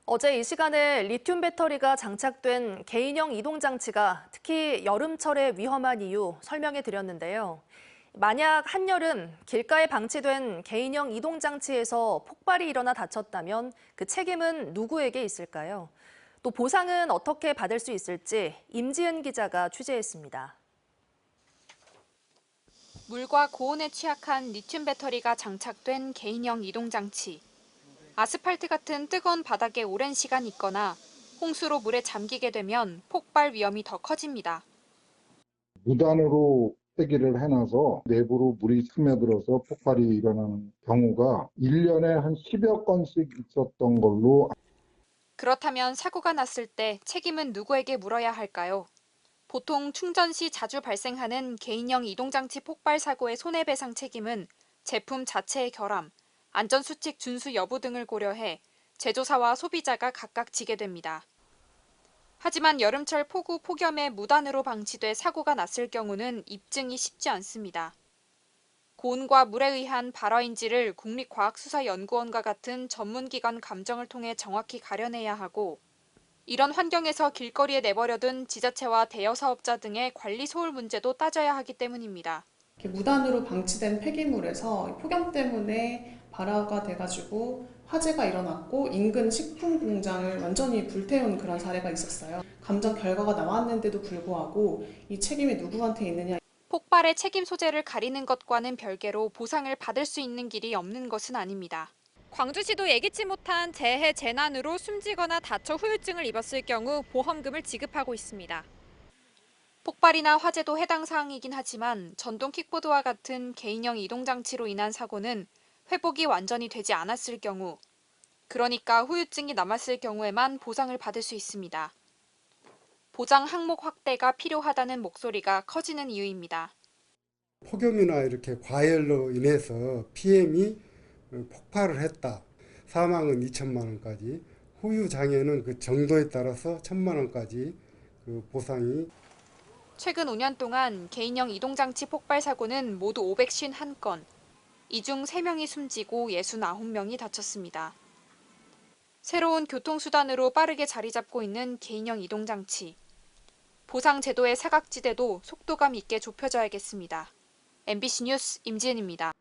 어제 이 시간에 리튬 배터리가 장착된 개인형 이동장치가 특히 여름철에 위험한 이유 설명해 드렸는데요. 만약 한여름 길가에 방치된 개인형 이동장치에서 폭발이 일어나 다쳤다면 그 책임은 누구에게 있을까요? 또 보상은 어떻게 받을 수 있을지 임지은 기자가 취재했습니다. 물과 고온에 취약한 리튬 배터리가 장착된 개인형 이동장치. 아스팔트 같은 뜨거운 바닥에 오랜 시간 있거나 홍수로 물에 잠기게 되면 폭발 위험이 더 커집니다. 무단으로 폐기를 해놔서 내부로 물이 스며들어서 폭발이 일어나는 경우가 1년에 한 10여 건씩 있었던 걸로. 그렇다면 사고가 났을 때 책임은 누구에게 물어야 할까요? 보통 충전 시 자주 발생하는 개인형 이동장치 폭발 사고의 손해배상 책임은 제품 자체의 결함, 안전수칙 준수 여부 등을 고려해 제조사와 소비자가 각각 지게 됩니다. 하지만 여름철 폭우, 폭염에 무단으로 방치돼 사고가 났을 경우는 입증이 쉽지 않습니다. 고온과 물에 의한 발화인지를 국립과학수사연구원과 같은 전문기관 감정을 통해 정확히 가려내야 하고, 이런 환경에서 길거리에 내버려둔 지자체와 대여사업자 등의 관리 소홀 문제도 따져야 하기 때문입니다. 무단으로 방치된 폐기물에서 폭염 때문에 발화가 돼가지고 화재가 일어났고 인근 식품 공장을 완전히 불태운 그런 사례가 있었어요. 감정 결과가 나왔는데도 불구하고 이 책임이 누구한테 있느냐. 폭발의 책임 소재를 가리는 것과는 별개로 보상을 받을 수 있는 길이 없는 것은 아닙니다. 광주시도 예기치 못한 재해 재난으로 숨지거나 다쳐 후유증을 입었을 경우 보험금을 지급하고 있습니다. 폭발이나 화재도 해당 사항이긴 하지만 전동 킥보드와 같은 개인형 이동장치로 인한 사고는 회복이 완전히 되지 않았을 경우, 그러니까 후유증이 남았을 경우에만 보상을 받을 수 있습니다. 보장 항목 확대가 필요하다는 목소리가 커지는 이유입니다. 폭염이나 이렇게 과열로 인해서 PM이 폭발을 했다. 사망은 2천만 원까지, 후유 장애는 그 정도에 따라서 1천만 원까지 그 보상이. 최근 5년 동안 개인형 이동장치 폭발 사고는 모두 551건, 이 중 3명이 숨지고 69명이 다쳤습니다. 새로운 교통수단으로 빠르게 자리 잡고 있는 개인형 이동장치. 보상 제도의 사각지대도 속도감 있게 좁혀져야겠습니다. MBC 뉴스 임지은입니다.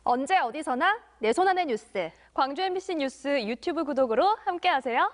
언제 어디서나 내 손 안의 뉴스. 광주 MBC 뉴스 유튜브 구독으로 함께하세요.